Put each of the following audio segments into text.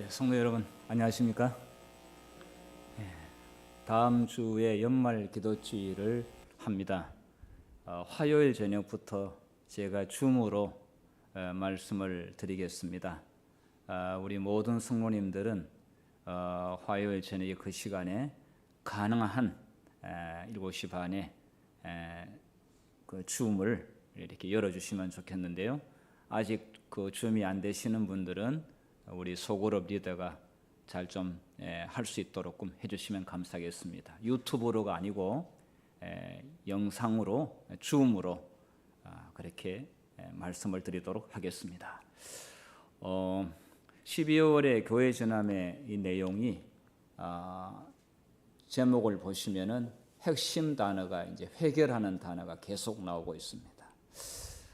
성도 여러분 안녕하십니까? 다음 주에 연말 기도주일을 합니다. 화요일 저녁부터 제가 줌으로 말씀을 드리겠습니다. 우리 모든 성도님들은 화요일 저녁 그 시간에 가능한 7시 반에 그 줌을 이렇게 열어주시면 좋겠는데요. 아직 그 줌이 안 되시는 분들은 우리 소그룹 리더가 잘 좀 할 수 있도록 좀 해주시면 감사하겠습니다. 유튜브로가 아니고 영상으로 줌으로 그렇게 말씀을 드리도록 하겠습니다. 12월의 교회 전함의 이 내용이 제목을 보시면은 핵심 단어가 이제 회개라는 단어가 계속 나오고 있습니다.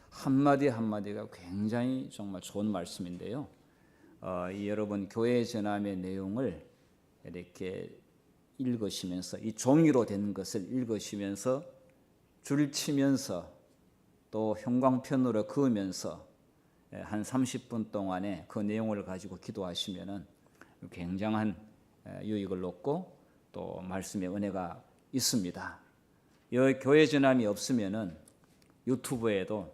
한마디 한마디가 굉장히 정말 좋은 말씀인데요. 여러분 교회 전함의 내용을 이렇게 읽으시면서 이 종이로 된 것을 읽으시면서 줄치면서 또 형광펜으로 그으면서 한 30분 동안에 그 내용을 가지고 기도하시면은 굉장한 유익을 얻고 또 말씀의 은혜가 있습니다. 이 교회 전함이 없으면은 유튜브에도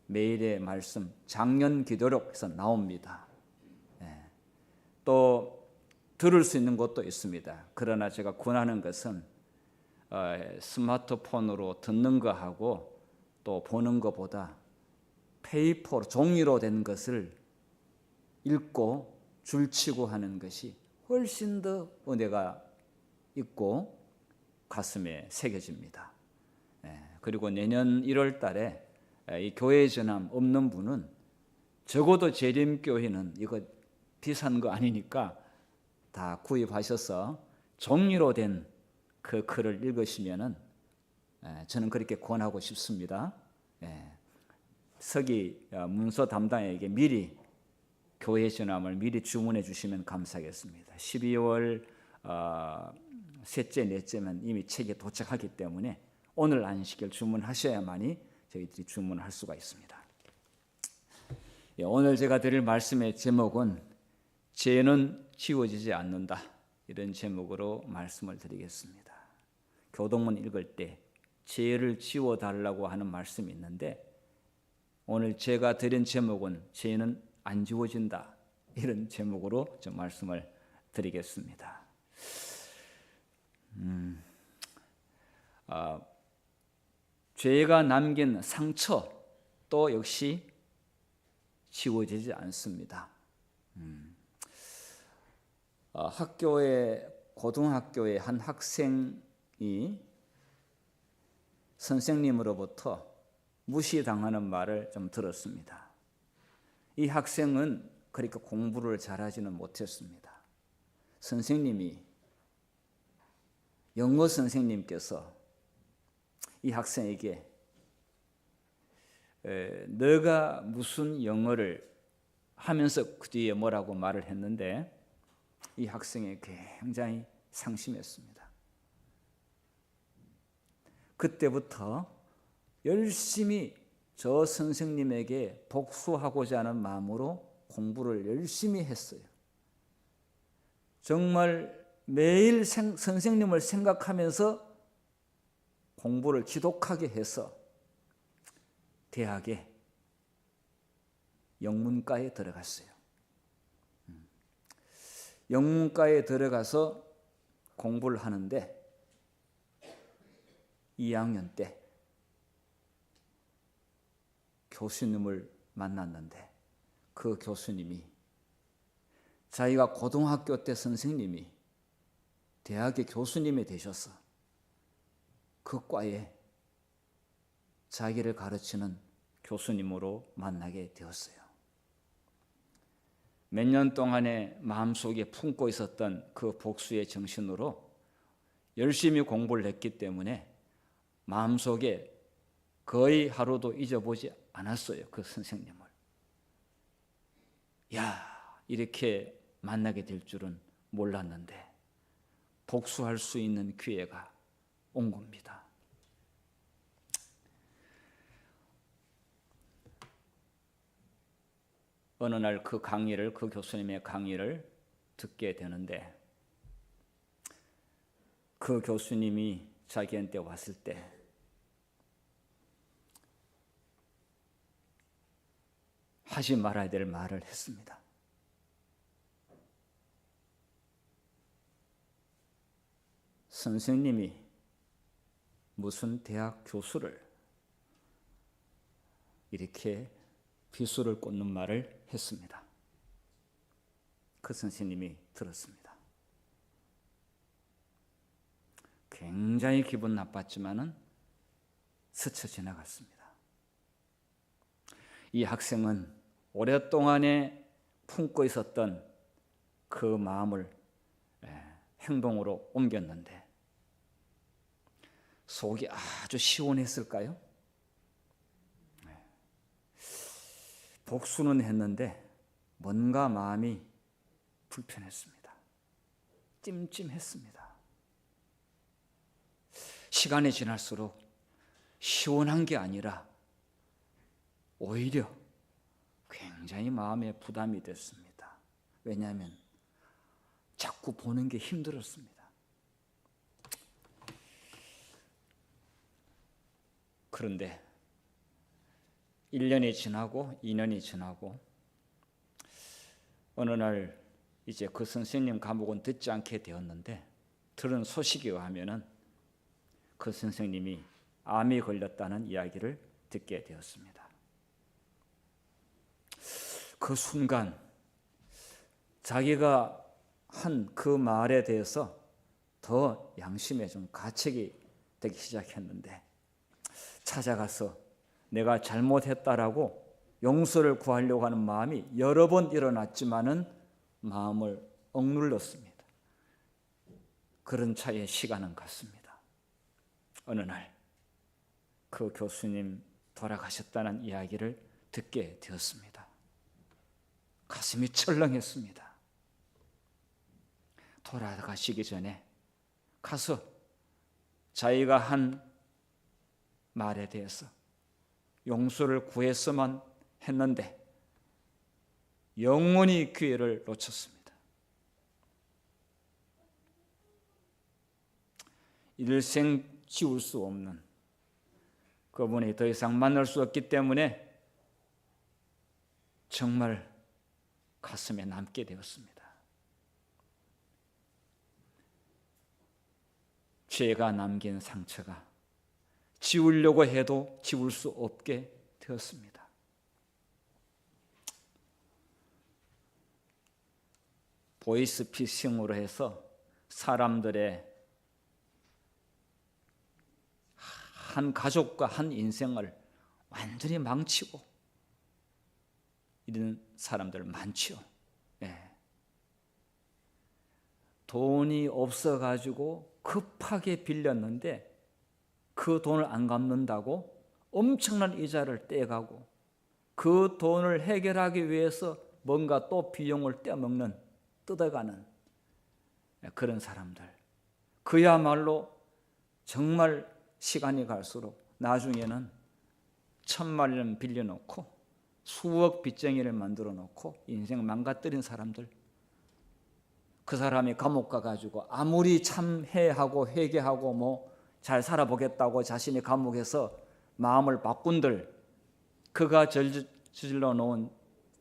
매일의 말씀 작년 기도록에서 나옵니다. 또 들을 수 있는 것도 있습니다. 그러나 제가 권하는 것은 스마트폰으로 듣는 거하고 또 보는 것보다 페이퍼로 종이로 된 것을 읽고 줄치고 하는 것이 훨씬 더 은혜가 있고 가슴에 새겨집니다. 그리고 내년 1월 달에 이 교회 전함 없는 분은 적어도 재림교회는 이거 비싼 거 아니니까 다 구입하셔서 종이로 된 그 글을 읽으시면은 저는 그렇게 권하고 싶습니다. 서기 문서 담당에게 미리 교회 전함을 미리 주문해 주시면 감사하겠습니다. 12월 셋째 넷째면 이미 책이 도착하기 때문에 오늘 안식일 주문하셔야만이 저희들이 주문할 수가 있습니다. 오늘 제가 드릴 말씀의 제목은 죄는 지워지지 않는다, 이런 제목으로 말씀을 드리겠습니다. 교동문 읽을 때 죄를 지워달라고 하는 말씀이 있는데 오늘 제가 드린 제목은 죄는 안 지워진다, 이런 제목으로 좀 말씀을 드리겠습니다. 죄가 남긴 상처 또 역시 지워지지 않습니다. 고등학교의 한 학생이 선생님으로부터 무시당하는 말을 좀 들었습니다. 이 학생은 그렇게 공부를 잘하지는 못했습니다. 영어 선생님께서 이 학생에게 너가 무슨 영어를 하면서 그 뒤에 뭐라고 말을 했는데 이 학생이 굉장히 상심했습니다. 그때부터 열심히 저 선생님에게 복수하고자 하는 마음으로 공부를 열심히 했어요. 정말 매일 선생님을 생각하면서 공부를 지독하게 해서 대학에 영문과에 들어갔어요. 영문과에 들어가서 공부를 하는데 2학년 때 교수님을 만났는데 그 교수님이 자기가 고등학교 때 선생님이 대학의 교수님이 되셔서 그 과에 자기를 가르치는 교수님으로 만나게 되었어요. 몇 년 동안에 마음속에 품고 있었던 그 복수의 정신으로 열심히 공부를 했기 때문에 마음속에 거의 하루도 잊어보지 않았어요. 그 선생님을. 이렇게 만나게 될 줄은 몰랐는데 복수할 수 있는 기회가 온 겁니다. 어느 날 그 교수님의 강의를 듣게 되는데, 그 교수님이 자기한테 왔을 때 하지 말아야 될 말을 했습니다. 선생님이 무슨 대학 교수를 이렇게 비수를 꽂는 말을 했습니다. 그 선생님이 들었습니다. 굉장히 기분 나빴지만은 스쳐 지나갔습니다. 이 학생은 오랫동안에 품고 있었던 그 마음을 행동으로 옮겼는데 속이 아주 시원했을까요? 복수는 했는데 뭔가 마음이 불편했습니다. 찜찜했습니다. 시간이 지날수록 시원한 게 아니라 오히려 굉장히 마음에 부담이 됐습니다. 왜냐하면 자꾸 보는 게 힘들었습니다. 그런데 1년이 지나고 2년이 지나고 어느 날 이제 그 선생님 감옥은 듣지 않게 되었는데, 들은 소식에 의하면은 그 선생님이 암이 걸렸다는 이야기를 듣게 되었습니다. 그 순간 자기가 한 그 말에 대해서 더 양심에 좀 가책이 되기 시작했는데, 찾아가서 내가 잘못했다라고 용서를 구하려고 하는 마음이 여러 번 일어났지만은 마음을 억눌렀습니다. 그런 차에 시간은 갔습니다. 어느 날 그 교수님 돌아가셨다는 이야기를 듣게 되었습니다. 가슴이 철렁했습니다. 돌아가시기 전에 가서 자기가 한 말에 대해서 용서를 구했으면 했는데 영원히 기회를 놓쳤습니다. 일생 지울 수 없는 그분이 더 이상 만날 수 없기 때문에 정말 가슴에 남게 되었습니다. 죄가 남긴 상처가 지우려고 해도 지울 수 없게 되었습니다. 보이스피싱으로 해서 사람들의 한 가족과 한 인생을 완전히 망치고 이런 사람들 많죠. 네. 돈이 없어가지고 급하게 빌렸는데 그 돈을 안 갚는다고 엄청난 이자를 떼가고 그 돈을 해결하기 위해서 뭔가 또 비용을 뜯어가는 그런 사람들. 그야말로 정말 시간이 갈수록 나중에는 1,000만 원 빌려놓고 수억 빚쟁이를 만들어 놓고 인생 망가뜨린 사람들. 그 사람이 감옥 가가지고 아무리 참회하고 회개하고 뭐 잘 살아보겠다고 자신이 감옥에서 마음을 바꾼들 그가 저질러 놓은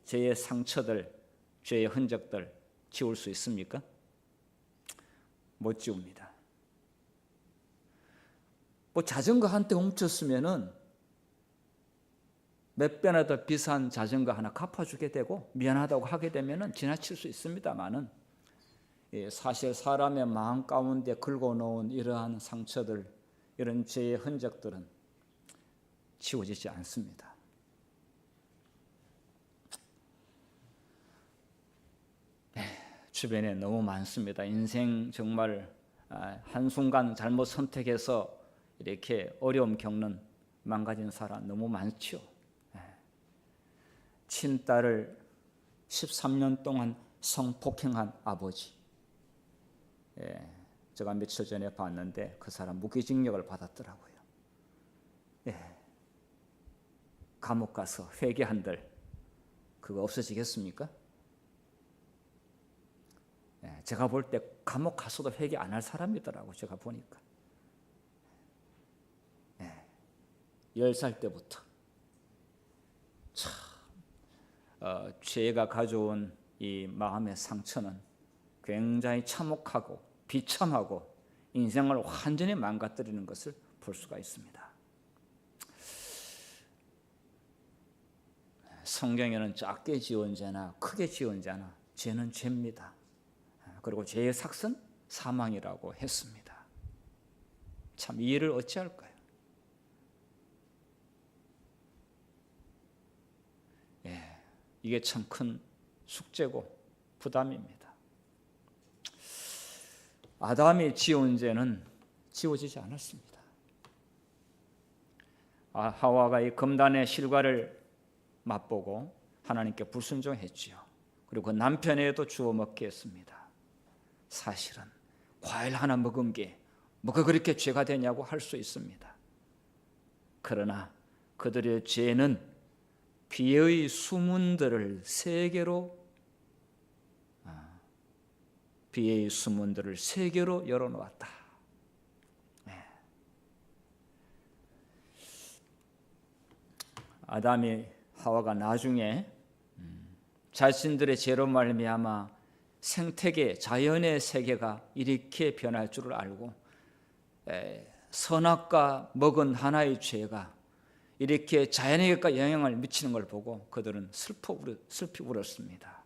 죄의 상처들, 죄의 흔적들 지울 수 있습니까? 못 지웁니다. 뭐 자전거 한 대 훔쳤으면은 몇 배나 더 비싼 자전거 하나 갚아주게 되고 미안하다고 하게 되면은 지나칠 수 있습니다만은 사실 사람의 마음 가운데 긁어놓은 이러한 상처들, 이런 죄의 흔적들은 지워지지 않습니다. 주변에 너무 많습니다. 인생 정말 한순간 잘못 선택해서 이렇게 어려움 겪는 망가진 사람 너무 많죠. 친딸을 13년 동안 성폭행한 아버지. 제가 며칠 전에 봤는데 그 사람 무기징역을 받았더라고요. 감옥 가서 회개한들 그거 없어지겠습니까? 제가 볼 때 감옥 가서도 회개 안 할 사람이더라고. 제가 보니까 10살 때부터 참 죄가 가져온 이 마음의 상처는 굉장히 참혹하고 비참하고 인생을 완전히 망가뜨리는 것을 볼 수가 있습니다. 성경에는 작게 지은 죄나 크게 지은 죄나 죄는 죄입니다. 그리고 죄의 삭은 사망이라고 했습니다. 참 이 일을 어찌할까요? 이게 참 큰 숙제고 부담입니다. 아담이 지은 죄는 지워지지 않았습니다. 하와가 이 금단의 실과를 맛보고 하나님께 불순종했지요. 그리고 남편에도 주워 먹게 했습니다. 사실은 과일 하나 먹은 게 뭐가 그렇게 죄가 되냐고 할 수 있습니다. 그러나 그들의 죄는 비의 수문들을 세 개로 열어놓았다. 아담이 하와가 나중에 자신들의 죄로 말미암아 생태계, 자연의 세계가 이렇게 변할 줄을 알고 선악과 먹은 하나의 죄가 이렇게 자연에게 영향을 미치는 걸 보고 그들은 슬피 울었습니다.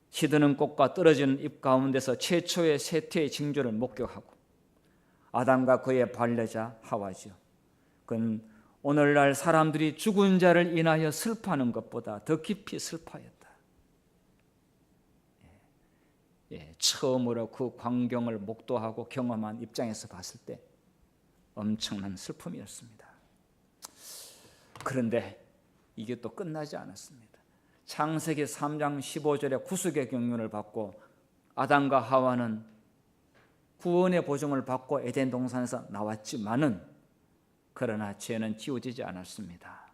시드는 꽃과 떨어지는 잎 가운데서 최초의 쇠퇴의 징조를 목격하고 아담과 그의 반려자 하와죠. 그건 오늘날 사람들이 죽은 자를 인하여 슬퍼하는 것보다 더 깊이 슬퍼했다. 처음으로 그 광경을 목도하고 경험한 입장에서 봤을 때 엄청난 슬픔이었습니다. 그런데 이게 또 끝나지 않았습니다. 창세기 3장 15절에 구속의 경륜을 받고 아담과 하와는 구원의 보증을 받고 에덴 동산에서 나왔지만은 그러나 죄는 지워지지 않았습니다.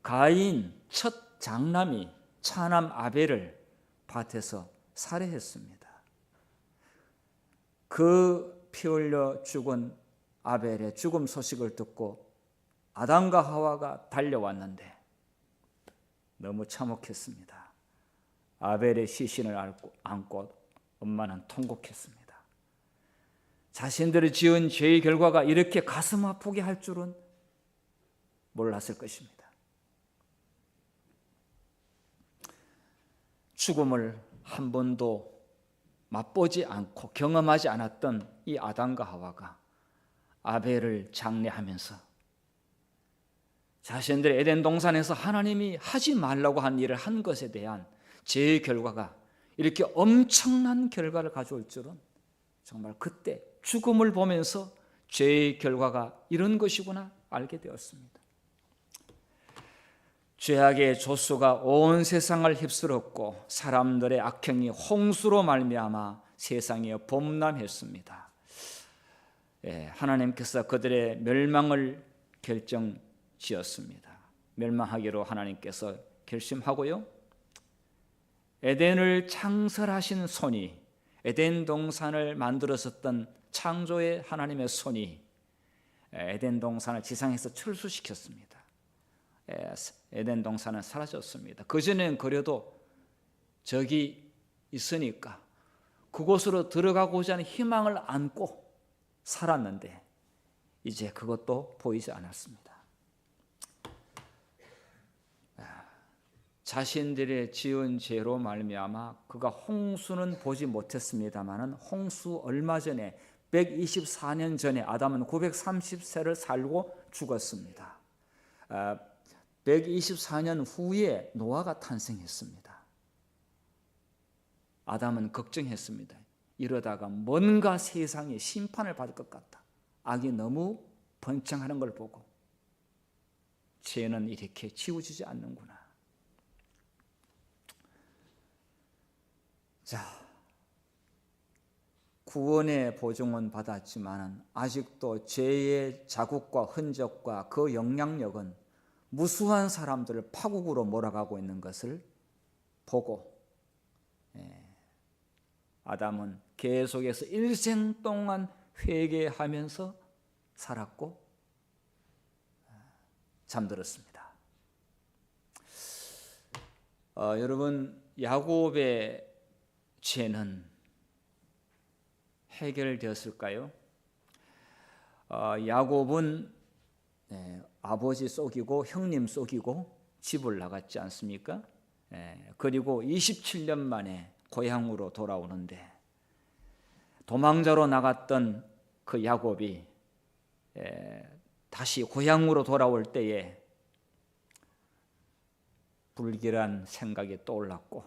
가인 첫 장남이 차남 아벨을 밭에서 살해했습니다. 그 피 흘려 죽은 아벨의 죽음 소식을 듣고 아담과 하와가 달려왔는데 너무 참혹했습니다. 아벨의 시신을 안고 엄마는 통곡했습니다. 자신들이 지은 죄의 결과가 이렇게 가슴 아프게 할 줄은 몰랐을 것입니다. 죽음을 한 번도 맛보지 않고 경험하지 않았던 이 아담과 하와가 아벨을 장례하면서 자신들의 에덴 동산에서 하나님이 하지 말라고 한 일을 한 것에 대한 죄의 결과가 이렇게 엄청난 결과를 가져올 줄은 정말 그때 죽음을 보면서 죄의 결과가 이런 것이구나 알게 되었습니다. 죄악의 조수가 온 세상을 휩쓸었고 사람들의 악행이 홍수로 말미암아 세상에 범람했습니다. 하나님께서 그들의 멸망을 결정지었습니다. 멸망하기로 하나님께서 결심하고요. 에덴을 창설하신 손이, 에덴 동산을 만들었었던 창조의 하나님의 손이 에덴 동산을 지상에서 철수시켰습니다. 에덴 동산은 사라졌습니다. 그전엔 그래도 적이 있으니까 그곳으로 들어가고자 하는 희망을 안고 살았는데 이제 그것도 보이지 않았습니다. 자신들의 지은 죄로 말미암아 그가 홍수는 보지 못했습니다마는 홍수 얼마 전에 124년 전에 아담은 930세를 살고 죽었습니다. 124년 후에 노아가 탄생했습니다. 아담은 걱정했습니다. 이러다가 뭔가 세상에 심판을 받을 것 같다. 악이 너무 번창하는 걸 보고 죄는 이렇게 지워지지 않는구나. 자, 구원의 보증은 받았지만 아직도 죄의 자국과 흔적과 그 영향력은 무수한 사람들을 파국으로 몰아가고 있는 것을 보고 아담은 계속해서 일생 동안 회개하면서 살았고 잠들었습니다. 여러분, 야곱의 죄는 해결되었을까요? 야곱은 아버지 속이고 형님 속이고 집을 나갔지 않습니까? 그리고 27년 만에 고향으로 돌아오는데 도망자로 나갔던 그 야곱이 다시 고향으로 돌아올 때에 불길한 생각이 떠올랐고,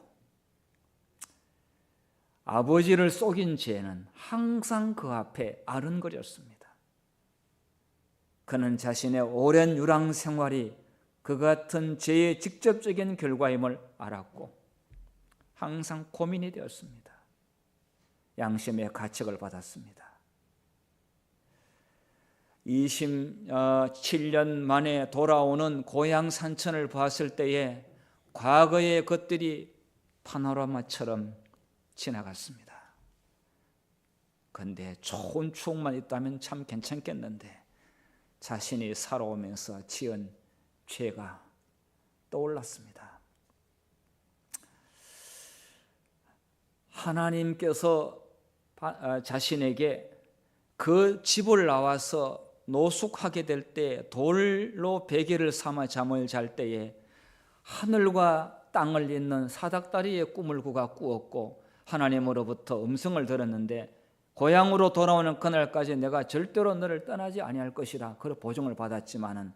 아버지를 속인 죄는 항상 그 앞에 아른거렸습니다. 그는 자신의 오랜 유랑 생활이 그 같은 죄의 직접적인 결과임을 알았고 항상 고민이 되었습니다. 양심의 가책을 받았습니다. 27년 만에 돌아오는 고향 산천을 봤을 때에 과거의 것들이 파노라마처럼 지나갔습니다. 그런데 좋은 추억만 있다면 참 괜찮겠는데 자신이 살아오면서 지은 죄가 떠올랐습니다. 하나님께서 자신에게 그 집을 나와서 노숙하게 될 때 돌로 베개를 삼아 잠을 잘 때에 하늘과 땅을 잇는 사닥다리의 꿈을 그가 꾸었고 하나님으로부터 음성을 들었는데 고향으로 돌아오는 그날까지 내가 절대로 너를 떠나지 아니할 것이라 그런 보증을 받았지만은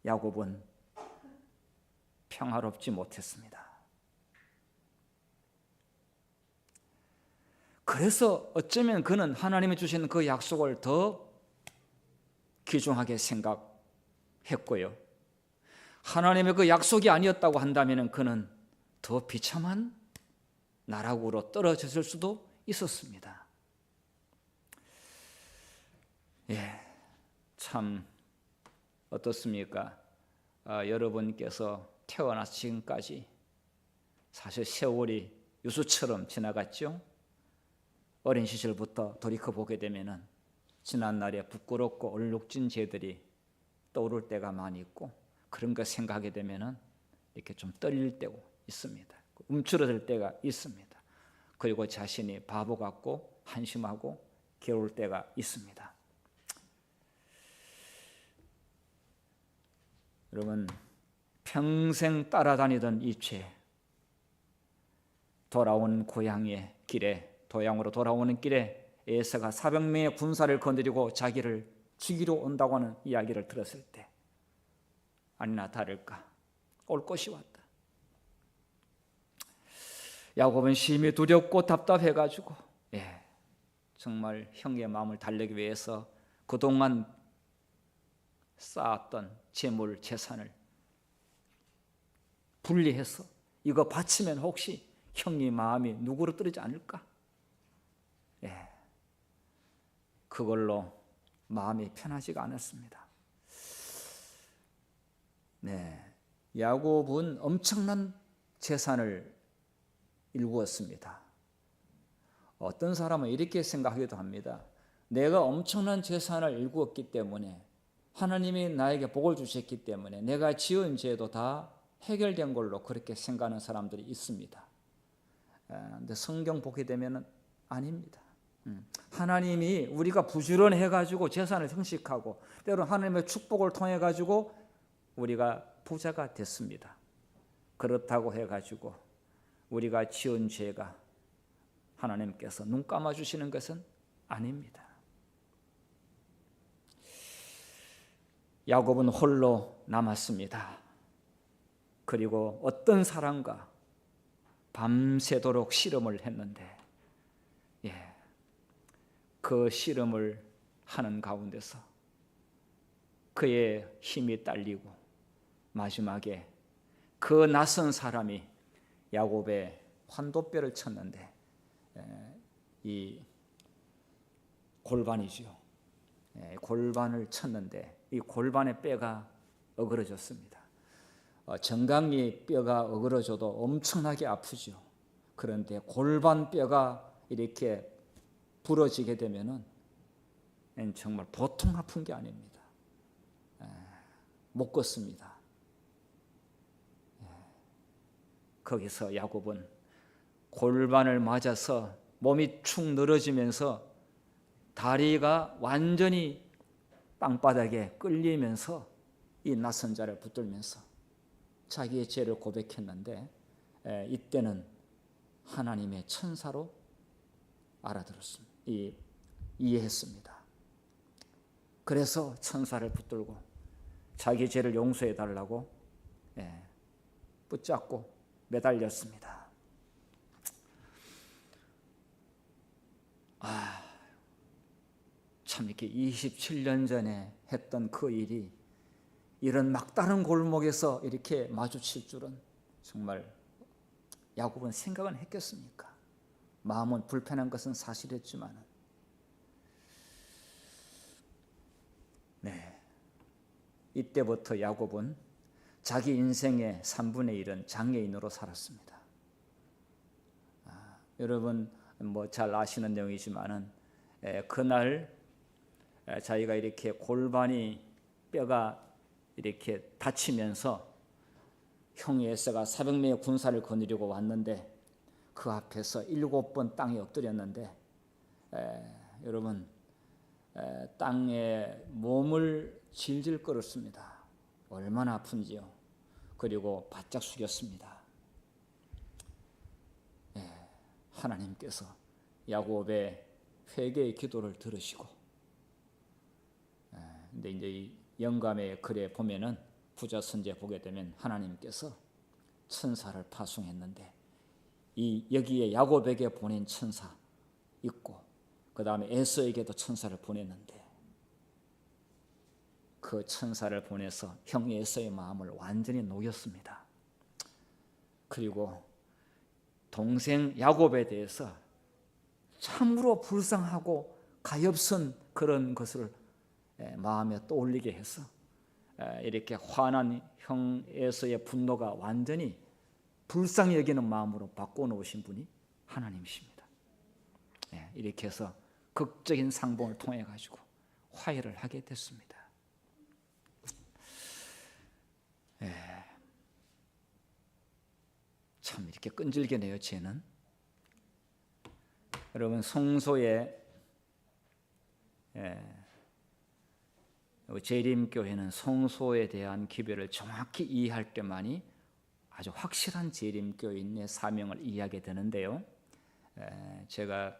야곱은 평화롭지 못했습니다. 그래서 어쩌면 그는 하나님이 주신 그 약속을 더 귀중하게 생각했고요. 하나님의 그 약속이 아니었다고 한다면 그는 더 비참한 나락으로 떨어졌을 수도 있었습니다. 참 어떻습니까? 여러분께서 태어나서 지금까지 사실 세월이 유수처럼 지나갔죠. 어린 시절부터 돌이켜보게 되면은 지난날에 부끄럽고 얼룩진 죄들이 떠오를 때가 많이 있고 그런 거 생각하게 되면은 이렇게 좀 떨릴 때가 있습니다. 움츠러들 때가 있습니다. 그리고 자신이 바보 같고 한심하고 괴로울 때가 있습니다. 여러분, 평생 따라다니던 이 죄, 돌아온 고향의 길에 도양으로 돌아오는 길에 에서가 400명의 군사를 건드리고 자기를 죽이러 온다고 하는 이야기를 들었을 때 아니나 다를까 올 것이 왔다. 야곱은 심히 두렵고 답답해가지고 정말 형의 마음을 달래기 위해서 그동안 쌓았던 재물 재산을 분리해서 이거 바치면 혹시 형의 마음이 누구로 떨어지지 않을까? 그걸로 마음이 편하지가 않았습니다. 야곱은 엄청난 재산을 일구었습니다. 어떤 사람은 이렇게 생각하기도 합니다. 내가 엄청난 재산을 일구었기 때문에 하나님이 나에게 복을 주셨기 때문에 내가 지은 죄도 다 해결된 걸로 그렇게 생각하는 사람들이 있습니다. 근데 성경 보게 되면 아닙니다. 하나님이 우리가 부지런해가지고 재산을 형식하고 때로는 하나님의 축복을 통해가지고 우리가 부자가 됐습니다. 그렇다고 해가지고 우리가 지은 죄가 하나님께서 눈 감아주시는 것은 아닙니다. 야곱은 홀로 남았습니다. 그리고 어떤 사람과 밤새도록 씨름을 했는데 그 씨름을 하는 가운데서 그의 힘이 딸리고 마지막에 그 낯선 사람이 야곱의 환도뼈를 쳤는데 이 골반이죠. 골반을 쳤는데 이 골반의 뼈가 어그러졌습니다. 정강이 뼈가 어그러져도 엄청나게 아프죠. 그런데 골반 뼈가 이렇게 부러지게 되면은 정말 보통 아픈 게 아닙니다. 못 걷습니다. 거기서 야곱은 골반을 맞아서 몸이 축 늘어지면서 다리가 완전히 땅바닥에 끌리면서 이 낯선 자를 붙들면서 자기의 죄를 고백했는데 이때는 하나님의 천사로 알아들었습니다. 이해했습니다. 그래서 천사를 붙들고 자기 죄를 용서해 달라고 붙잡고 매달렸습니다. 참 이렇게 27년 전에 했던 그 일이 이런 막다른 골목에서 이렇게 마주칠 줄은 정말 야곱은 생각은 했겠습니까? 마음은 불편한 것은 사실이었지만 이때부터 야곱은 자기 인생의 3분의 1은 장애인으로 살았습니다. 여러분 잘 아시는 내용이지만은 그날 자기가 이렇게 골반이 뼈가 이렇게 다치면서 형이 에서가 400명의 군사를 거느리고 왔는데 그 앞에서 7번 땅에 엎드렸는데 여러분 땅에 몸을 질질 끌었습니다. 얼마나 아픈지요. 그리고 바짝 숙였습니다. 하나님께서 야곱의 회개의 기도를 들으시고 근데 이제 이 영감의 글에 보면은 부자 선지에 보게 되면 하나님께서 천사를 파송했는데 여기에 야곱에게 보낸 천사 있고 그 다음에 에서에게도 천사를 보냈는데 그 천사를 보내서 형 에서의 마음을 완전히 녹였습니다. 그리고 동생 야곱에 대해서 참으로 불쌍하고 가엾은 그런 것을 마음에 떠올리게 해서 이렇게 화난 형 에서의 분노가 완전히 불쌍히 여기는 마음으로 바꿔놓으신 분이 하나님이십니다. 이렇게 해서 극적인 상봉을 통해 가지고 화해를 하게 됐습니다. 참 이렇게 끈질기네요. 죄는 여러분 성소에 재림교회는 성소에 대한 기별을 정확히 이해할 때만이 아주 확실한 재림교인의 사명을 이해하게 되는데요. 제가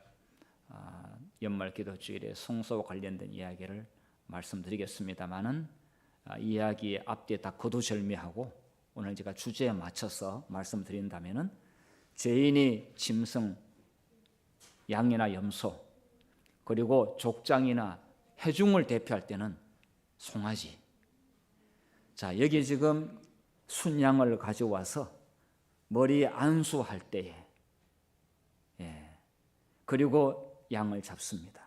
연말 기도주일에 성소와 관련된 이야기를 말씀드리겠습니다만은 이야기의 앞뒤에 다 거두절미하고 오늘 제가 주제에 맞춰서 말씀드린다면은 죄인이 짐승, 양이나 염소 그리고 족장이나 회중을 대표할 때는 송아지. 자, 여기 지금 순양을 가져와서 머리에 안수할 때에 그리고 양을 잡습니다.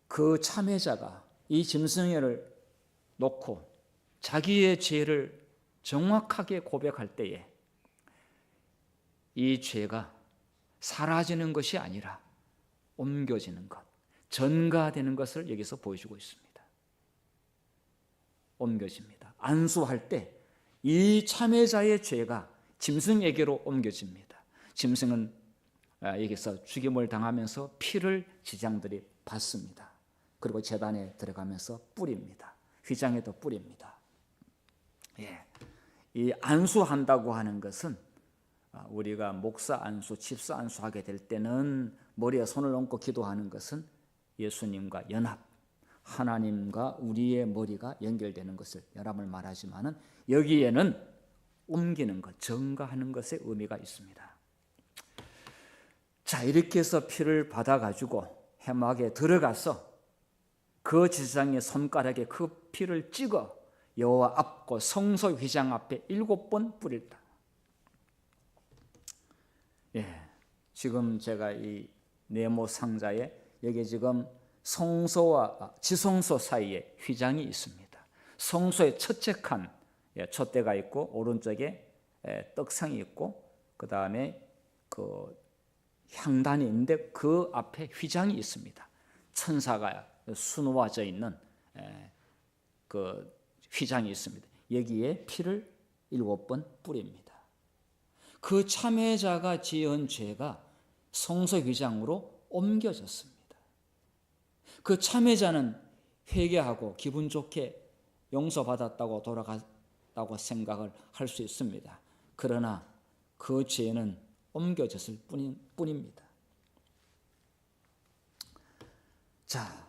그 참회자가 이 짐승을 놓고 자기의 죄를 정확하게 고백할 때에 이 죄가 사라지는 것이 아니라 옮겨지는 것, 전가되는 것을 여기서 보여주고 있습니다. 옮겨집니다. 안수할 때 이 참회자의 죄가 짐승에게로 옮겨집니다. 짐승은 여기서 죽임을 당하면서 피를 지장들이 받습니다. 그리고 제단에 들어가면서 뿌립니다. 휘장에도 뿌립니다. 이 안수한다고 하는 것은 우리가 목사 안수, 집사 안수하게 될 때는 머리에 손을 얹고 기도하는 것은 예수님과 연합, 하나님과 우리의 머리가 연결되는 것을 연합을 말하지만은 여기에는 옮기는 것, 전가하는 것의 의미가 있습니다. 자, 이렇게 해서 피를 받아가지고 회막에 들어가서 그 제사장의 손가락에 그 피를 찍어 여호와 앞과 성소 휘장 앞에 7번 뿌렸다. 지금 제가 이 네모 상자에 여기 지금 성소와 지성소 사이에 휘장이 있습니다. 성소의 첫째 칸 촛대가 있고 오른쪽에 떡상이 있고 그 다음에 그 향단이 있는데 그 앞에 휘장이 있습니다. 천사가 수놓아져 있는 그 휘장이 있습니다. 여기에 피를 7번 뿌립니다. 그 참회자가 지은 죄가 성소 휘장으로 옮겨졌습니다. 그 참회자는 회개하고 기분 좋게 용서받았다고 돌아갔다고 생각을 할 수 있습니다. 그러나 그 죄는 옮겨졌을 뿐입니다. 자,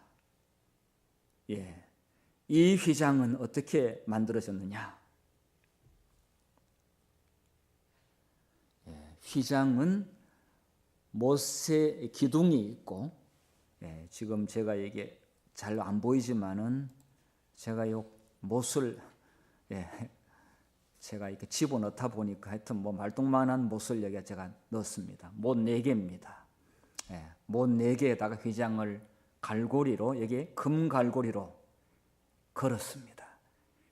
이 휘장은 어떻게 만들어졌느냐? 휘장은 못의 기둥이 있고, 지금 제가 이게 잘 안 보이지만은 제가 요 못을 제가 이렇게 집어넣다 보니까 하여튼 뭐 말똥만한 못을 여기 제가 넣었습니다. 못 4개입니다. 못 4개에다가 휘장을 갈고리로 여기에 금 갈고리로 걸었습니다.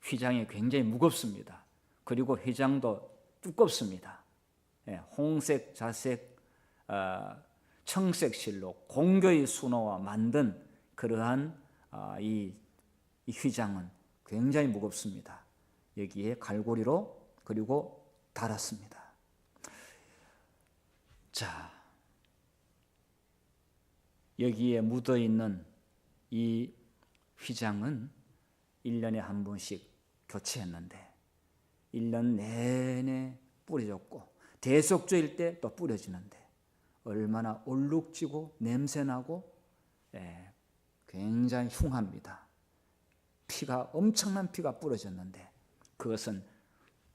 휘장이 굉장히 무겁습니다. 그리고 휘장도 두껍습니다. 홍색, 자색, 청색 실로 공교의 수놓아 만든 그러한 이 휘장은 굉장히 무겁습니다. 여기에 갈고리로 그리고 달았습니다. 자, 여기에 묻어 있는 이 휘장은 1년에 한 번씩 교체했는데 1년 내내 뿌려졌고 대속죄일 때 또 뿌려지는데 얼마나 얼룩지고 냄새나고 굉장히 흉합니다. 피가 엄청난 피가 뿌려졌는데 그것은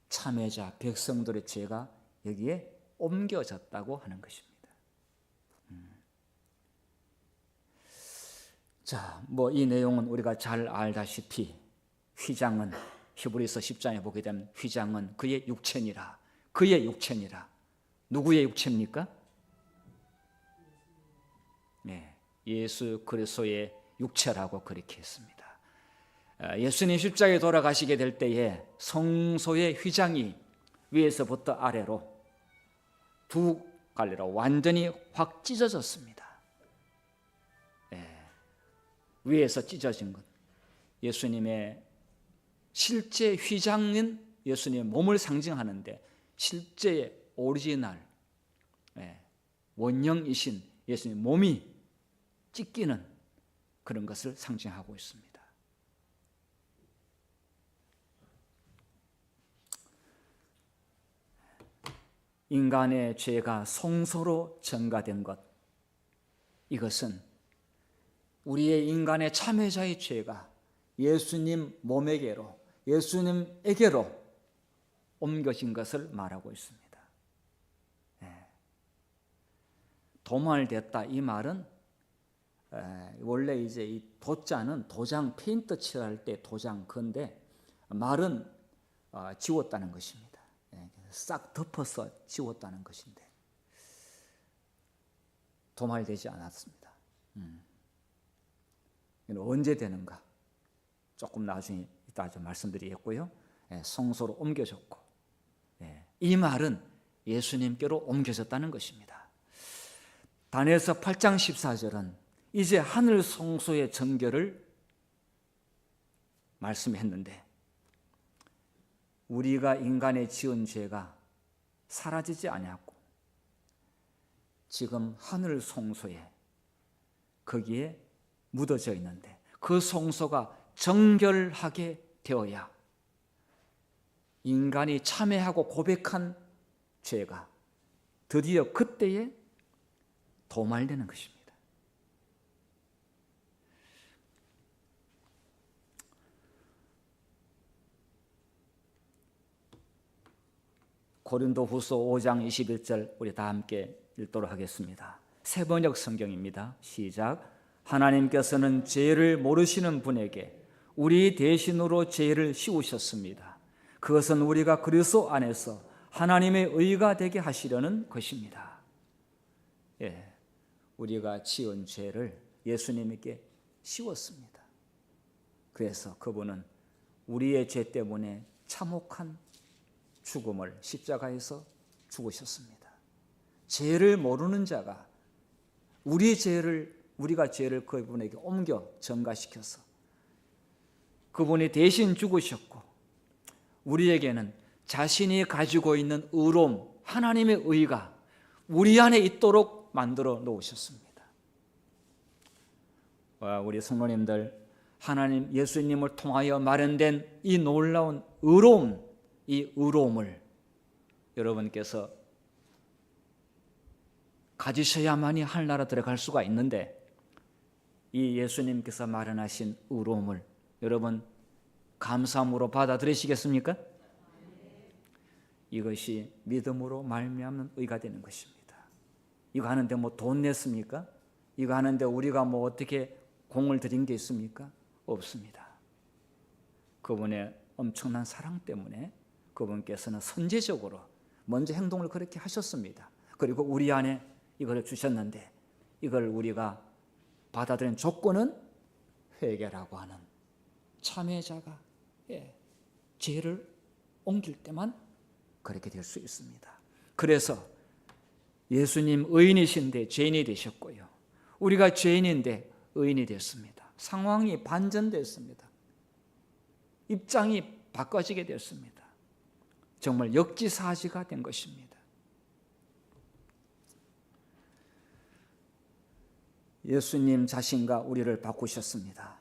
참회자 백성들의 죄가 여기에 옮겨졌다고 하는 것입니다. 자, 뭐 이 내용은 우리가 잘 알다시피 휘장은 히브리서 10장에 보게 되면 휘장은 그의 육체니라. 그의 육체니라. 누구의 육체입니까? 예수 그리스도의 육체라고 그렇게 했습니다. 예수님 십자가에 돌아가시게 될 때에 성소의 휘장이 위에서부터 아래로 두 갈래로 완전히 확 찢어졌습니다. 위에서 찢어진 것. 예수님의 실제 휘장은 예수님의 몸을 상징하는데 실제의 오리지널 원형이신 예수님의 몸이 찢기는 그런 것을 상징하고 있습니다. 인간의 죄가 성소로 전가된 것, 이것은 우리의 인간의 참회자의 죄가 예수님 몸에게로 예수님에게로 옮겨진 것을 말하고 있습니다. 도말됐다 이 말은 원래 이제 이 도자는 도장 페인트 칠할 때 도장 건데 말은 지웠다는 것입니다. 싹 덮어서 지웠다는 것인데 도말되지 않았습니다. 이는 언제 되는가? 조금 나중에 이따 좀 말씀드리겠고요. 성소로 옮겨졌고 이 말은 예수님께로 옮겨졌다는 것입니다. 다니엘서 8장 14절은 이제 하늘 성소의 정결을 말씀했는데 우리가 인간의 지은 죄가 사라지지 아니하고 지금 하늘 성소에 거기에 묻어져 있는데 그 성소가 정결하게 되어야 인간이 참회하고 고백한 죄가 드디어 그때에 도말되는 것입니다. 고린도후서 5장 21절 우리 다 함께 읽도록 하겠습니다. 세번역 성경입니다. 시작. 하나님께서는 죄를 모르시는 분에게 우리 대신으로 죄를 씌우셨습니다. 그것은 우리가 그리스도 안에서 하나님의 의가 되게 하시려는 것입니다. 우리가 지은 죄를 예수님에게 씌웠습니다. 그래서 그분은 우리의 죄 때문에 참혹한 죽음을 십자가에서 죽으셨습니다. 죄를 모르는 자가 우리가 죄를 그분에게 옮겨 전가시켜서 그분이 대신 죽으셨고, 우리에게는 자신이 가지고 있는 의로움, 하나님의 의가 우리 안에 있도록 만들어 놓으셨습니다. 우리 성도님들, 하나님 예수님을 통하여 마련된 이 놀라운 의로움, 이 의로움을 여러분께서 가지셔야만이 하늘나라 들어갈 수가 있는데, 이 예수님께서 마련하신 의로움을 여러분 감사함으로 받아들이시겠습니까? 이것이 믿음으로 말미암는 의가 되는 것입니다. 이거 하는데 뭐 돈 냈습니까? 이거 하는데 우리가 뭐 어떻게 공을 들인 게 있습니까? 없습니다. 그분의 엄청난 사랑 때문에 그분께서는 선제적으로 먼저 행동을 그렇게 하셨습니다. 그리고 우리 안에 이걸 주셨는데, 이걸 우리가 받아들인 조건은 회개라고 하는 참회자가 죄를 옮길 때만 그렇게 될 수 있습니다. 그래서 예수님 의인이신데 죄인이 되셨고요, 우리가 죄인인데 의인이 됐습니다. 상황이 반전됐습니다. 입장이 바꿔지게 됐습니다. 정말 역지사지가 된 것입니다. 예수님 자신과 우리를 바꾸셨습니다.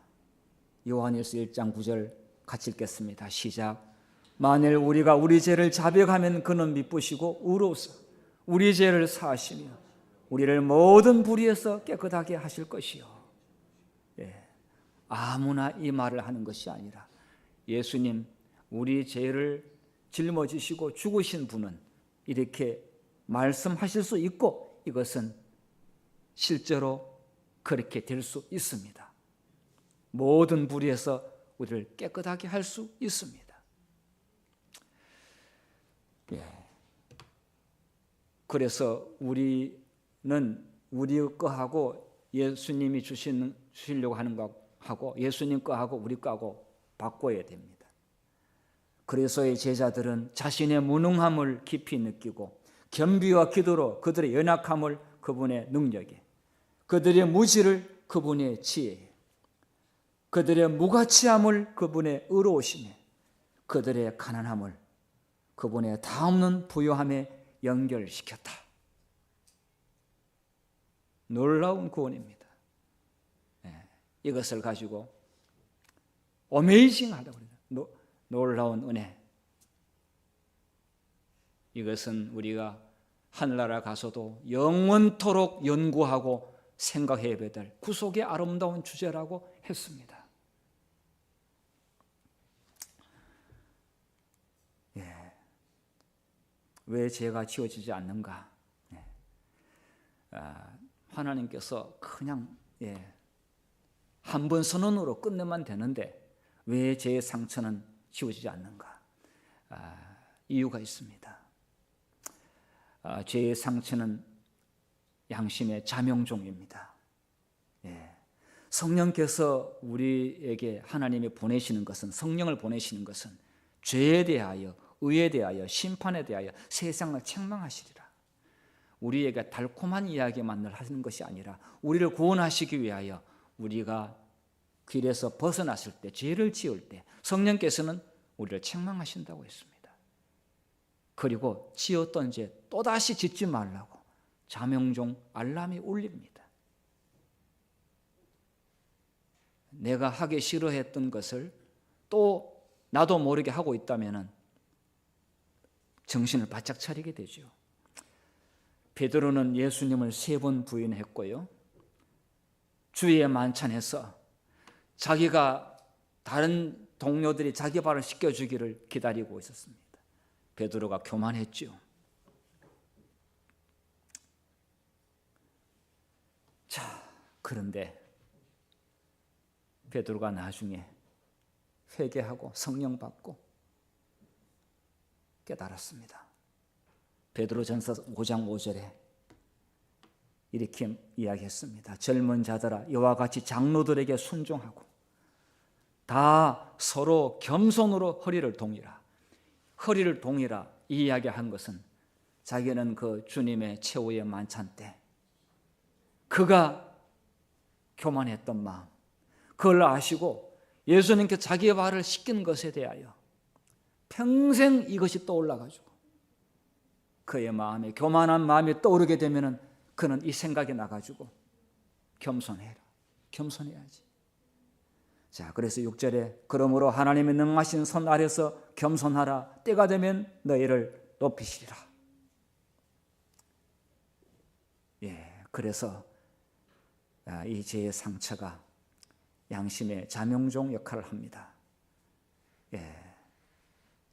요한일서 1장 9절 같이 읽겠습니다. 시작. 만일 우리가 우리 죄를 자백하면 그는 미쁘시고 의로우사 우리 죄를 사하시며 우리를 모든 불의에서 깨끗하게 하실 것이요. 아무나 이 말을 하는 것이 아니라 예수님, 우리 죄를 짊어지시고 죽으신 분은 이렇게 말씀하실 수 있고, 이것은 실제로 그렇게 될 수 있습니다. 모든 불의에서 우리를 깨끗하게 할 수 있습니다. 그래서 우리는 우리 거하고 예수님이 주시려고 하는 거하고 예수님 거하고 우리 거하고 바꿔야 됩니다. 그래서의 제자들은 자신의 무능함을 깊이 느끼고 겸비와 기도로 그들의 연약함을 그분의 능력에, 그들의 무지를 그분의 지혜에, 그들의 무가치함을 그분의 의로우심에, 그들의 가난함을 그분의 다없는 부요함에 연결시켰다. 놀라운 구원입니다. 이것을 가지고 어메이징하다고 그래요. 놀라운 은혜. 이것은 우리가 하늘나라 가서도 영원토록 연구하고 생각해야 될 구속의 아름다운 주제라고 했습니다. 왜 죄가 지워지지 않는가? 하나님께서 그냥 한 번 선언으로 끝내면 되는데 왜 죄의 상처는 지워지지 않는가? 이유가 있습니다. 죄의 상처는 양심의 자명종입니다. 성령께서 우리에게 하나님이 보내시는 것은, 성령을 보내시는 것은 죄에 대하여, 의에 대하여, 심판에 대하여 세상을 책망하시리라. 우리에게 달콤한 이야기만 하시는 것이 아니라 우리를 구원하시기 위하여 우리가 길에서 벗어났을 때, 죄를 지을 때 성령께서는 우리를 책망하신다고 했습니다. 그리고 지었던 죄 또다시 짓지 말라고 자명종 알람이 울립니다. 내가 하기 싫어했던 것을 또 나도 모르게 하고 있다면 정신을 바짝 차리게 되죠. 베드로는 예수님을 3번 부인했고요, 주의 만찬에서 자기가 다른 동료들이 자기 발을 씻겨주기를 기다리고 있었습니다. 베드로가 교만했죠. 그런데 베드로가 나중에 회개하고 성령 받고 깨달았습니다. 베드로전서 5장 5절에 이렇게 이야기했습니다. 젊은 자들아, 이와 같이 장로들에게 순종하고 다 서로 겸손으로 허리를 동이라. 허리를 동이라 이 이야기한 것은 자기는 그 주님의 최후의 만찬 때 그가 교만했던 마음, 그걸 아시고 예수님께 자기의 발을 씻긴 것에 대하여 평생 이것이 떠올라가지고 그의 마음에 교만한 마음이 떠오르게 되면은 그는 이 생각이 나가지고 겸손해라, 겸손해야지. 자, 그래서 6절에 그러므로 하나님의 능하신 손 아래서 겸손하라. 때가 되면 너희를 높이시리라. 예, 그래서 이 죄의 상처가 양심의 자명종 역할을 합니다. 예,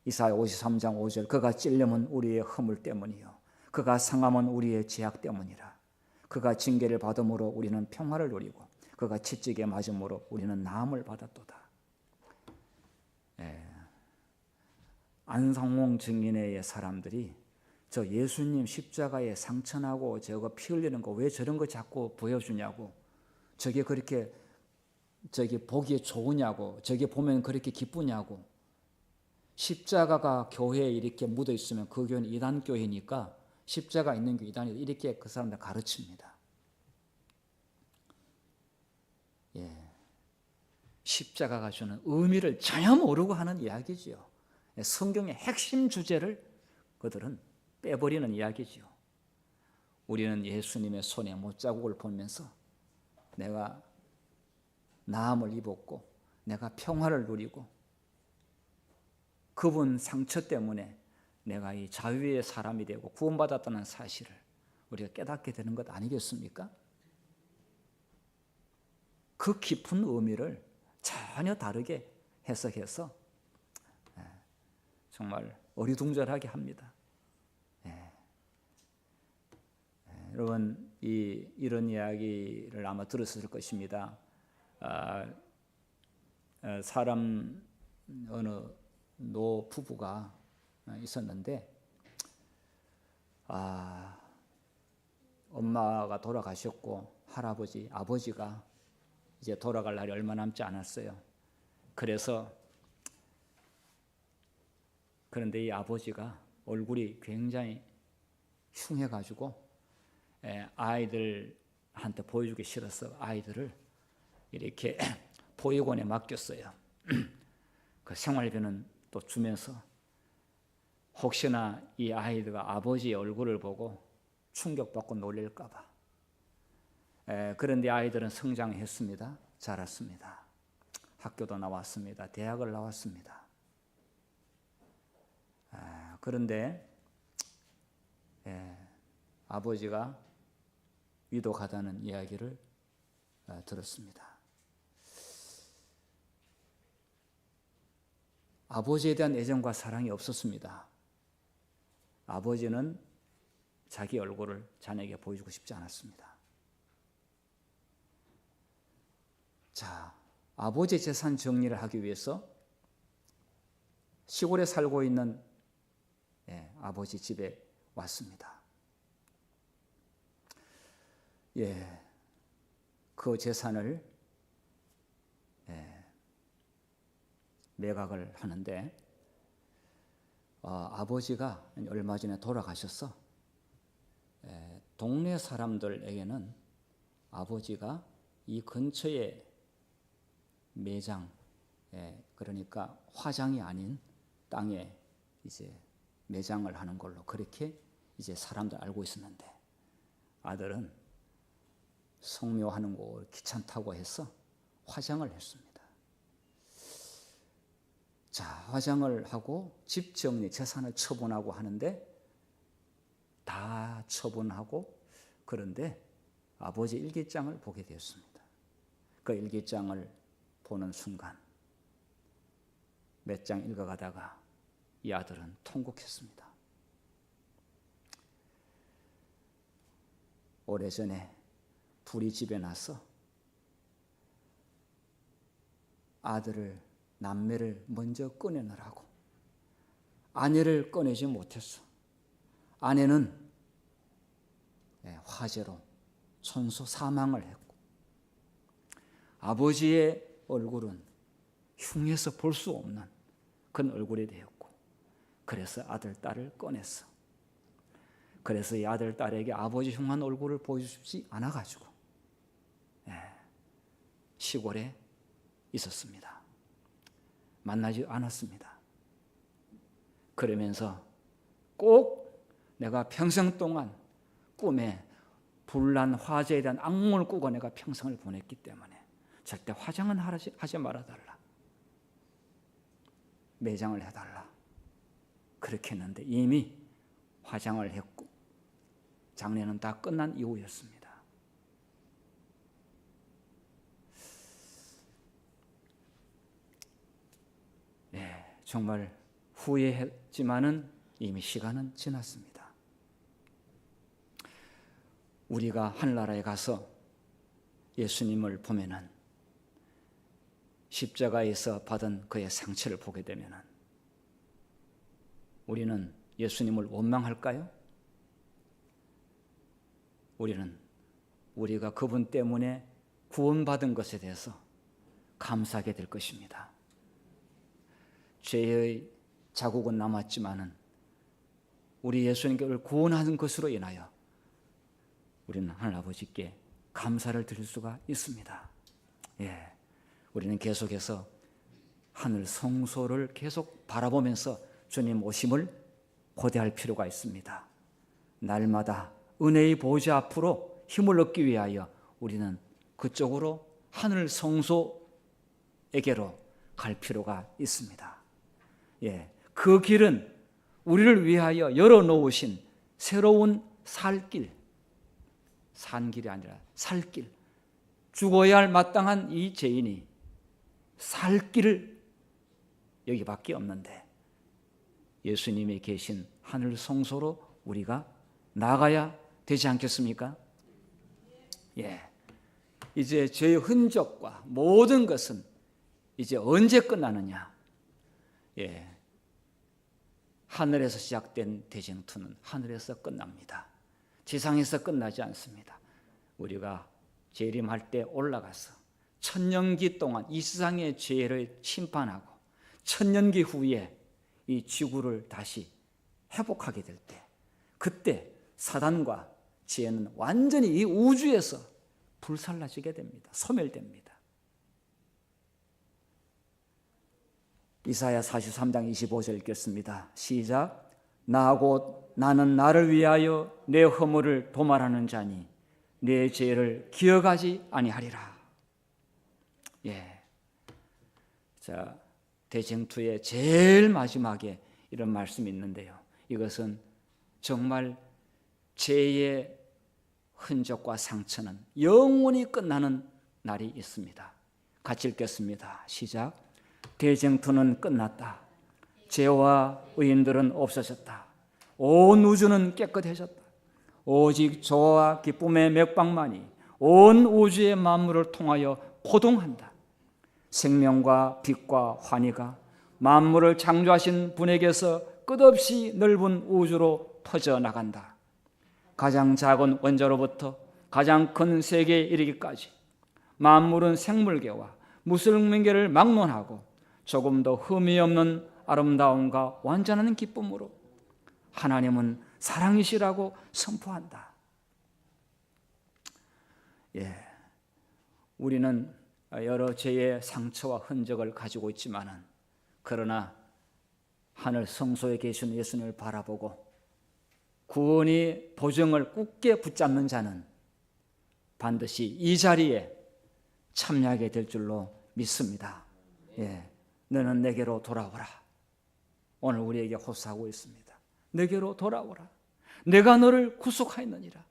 이사야 53장 5절 그가 찔림은 우리의 허물 때문이요 그가 상함은 우리의 죄악 때문이라. 그가 징계를 받음으로 우리는 평화를 누리고 그가 채찍에 맞음으로 우리는 나음을 받았도다. 예. 안상홍 증인회의 사람들이 저 예수님 십자가에 상처나고 저거 피 흘리는 거 왜 저런 거 자꾸 보여주냐고, 저게 그렇게 저기 보기에 좋으냐고, 저게 보면 그렇게 기쁘냐고. 십자가가 교회에 이렇게 묻어 있으면 그 교회는 이단 교회니까 십자가 있는 게 이단이다, 이렇게 그 사람들 가르칩니다. 예. 십자가가 주는 의미를 전혀 모르고 하는 이야기지요. 성경의 핵심 주제를 그들은 빼버리는 이야기지요. 우리는 예수님의 손에 못자국을 보면서 내가 나음을 입었고 내가 평화를 누리고 그분 상처 때문에 내가 이 자유의 사람이 되고 구원받았다는 사실을 우리가 깨닫게 되는 것 아니겠습니까? 그 깊은 의미를 전혀 다르게 해석해서 정말 어리둥절하게 합니다. 여러분 이런 이야기를 아마 들었을 것입니다. 사람 어느 노 부부가 있었는데 엄마가 돌아가셨고 할아버지, 아버지가 이제 돌아갈 날이 얼마 남지 않았어요. 그런데 이 아버지가 얼굴이 굉장히 흉해가지고 아이들한테 보여주기 싫어서 아이들을 이렇게 보육원에 맡겼어요. 그 생활비는 또 주면서 혹시나 이 아이들과 아버지의 얼굴을 보고 충격받고 놀릴까 봐. 그런데 아이들은 성장했습니다. 자랐습니다. 학교도 나왔습니다. 대학을 나왔습니다. 그런데 아버지가 위독하다는 이야기를 들었습니다. 아버지에 대한 애정과 사랑이 없었습니다. 아버지는 자기 얼굴을 자녀에게 보여주고 싶지 않았습니다. 자, 아버지의 재산 정리를 하기 위해서 시골에 살고 있는 아버지 집에 왔습니다. 그 재산을 매각을 하는데 아버지가 얼마 전에 돌아가셔서 동네 사람들에게는 아버지가 이 근처에 매장, 그러니까 화장이 아닌 땅에 이제 매장을 하는 걸로 그렇게 이제 사람들 알고 있었는데 아들은 성묘하는 거 귀찮다고 해서 화장을 했습니다. 자, 화장을 하고 집 정리, 재산을 처분하고 하는데 다 처분하고 그런데 아버지 일기장을 보게 되었습니다. 그 일기장을 보는 순간 몇 장 읽어가다가 이 아들은 통곡했습니다. 오래전에 불이 집에 나서 아들을 남매를 먼저 꺼내느라고 아내를 꺼내지 못했어. 아내는 화재로 천수 사망을 했고 아버지의 얼굴은 흉해서 볼 수 없는 그런 얼굴이 되었고 그래서 아들, 딸을 꺼냈어. 그래서 이 아들, 딸에게 아버지 흉한 얼굴을 보여주지 않아가지고 시골에 있었습니다. 만나지 않았습니다. 그러면서 꼭 내가 평생 동안 꿈에 불난 화재에 대한 악몽을 꾸고 내가 평생을 보냈기 때문에 절대 화장은 하지 말아달라. 매장을 해달라. 그렇게 했는데 이미 화장을 했고 장례는 다 끝난 이후였습니다. 정말 후회했지만은 이미 시간은 지났습니다. 우리가 하늘나라에 가서 예수님을 보면은 십자가에서 받은 그의 상처를 보게 되면은 우리는 예수님을 원망할까요? 우리는 우리가 그분 때문에 구원받은 것에 대해서 감사하게 될 것입니다. 죄의 자국은 남았지만은 우리 예수님께를 구원하는 것으로 인하여 우리는 하늘 아버지께 감사를 드릴 수가 있습니다. 우리는 계속해서 하늘 성소를 계속 바라보면서 주님 오심을 고대할 필요가 있습니다. 날마다 은혜의 보좌 앞으로 힘을 얻기 위하여 우리는 그쪽으로 하늘 성소에게로 갈 필요가 있습니다. 그 길은 우리를 위하여 열어놓으신 새로운 살길, 산길이 아니라 살길, 죽어야 할 마땅한 이 죄인이 살 길을 여기밖에 없는데 예수님이 계신 하늘 성소로 우리가 나가야 되지 않겠습니까? 이제 죄의 흔적과 모든 것은 이제 언제 끝나느냐? 하늘에서 시작된 대쟁투는 하늘에서 끝납니다. 지상에서 끝나지 않습니다. 우리가 재림할 때 올라가서 천년기 동안 이 세상의 죄를 심판하고 천년기 후에 이 지구를 다시 회복하게 될 때, 그때 사단과 죄는 완전히 이 우주에서 불살라지게 됩니다. 소멸됩니다. 이사야 43장 25절 읽겠습니다. 시작. 나 곧 나는 나를 위하여 내 허물을 도말하는 자니 내 죄를 기억하지 아니하리라. 자, 대쟁투의 제일 마지막에 이런 말씀이 있는데요. 이것은 정말 죄의 흔적과 상처는 영원히 끝나는 날이 있습니다. 같이 읽겠습니다. 시작. 대쟁투는 끝났다. 죄와 의인들은 없어졌다. 온 우주는 깨끗해졌다. 오직 조와 기쁨의 맥박만이 온 우주의 만물을 통하여 포동한다. 생명과 빛과 환희가 만물을 창조하신 분에게서 끝없이 넓은 우주로 퍼져나간다. 가장 작은 원자로부터 가장 큰 세계에 이르기까지 만물은 생물계와 무생물계를 막론하고 조금 더 흠이 없는 아름다움과 완전한 기쁨으로 하나님은 사랑이시라고 선포한다. 우리는 여러 죄의 상처와 흔적을 가지고 있지만은 그러나 하늘 성소에 계신 예수님을 바라보고 구원의 보증을 굳게 붙잡는 자는 반드시 이 자리에 참여하게 될 줄로 믿습니다. 너는 내게로 돌아오라. 오늘 우리에게 호소하고 있습니다. 내게로 돌아오라. 내가 너를 구속하였느니라.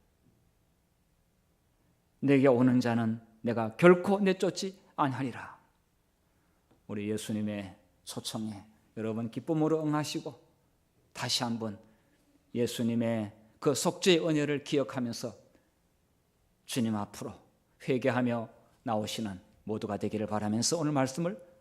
내게 오는 자는 내가 결코 내쫓지 아니하리라. 우리 예수님의 초청에 여러분 기쁨으로 응하시고 다시 한번 예수님의 그 속죄의 은혜를 기억하면서 주님 앞으로 회개하며 나오시는 모두가 되기를 바라면서 오늘 말씀을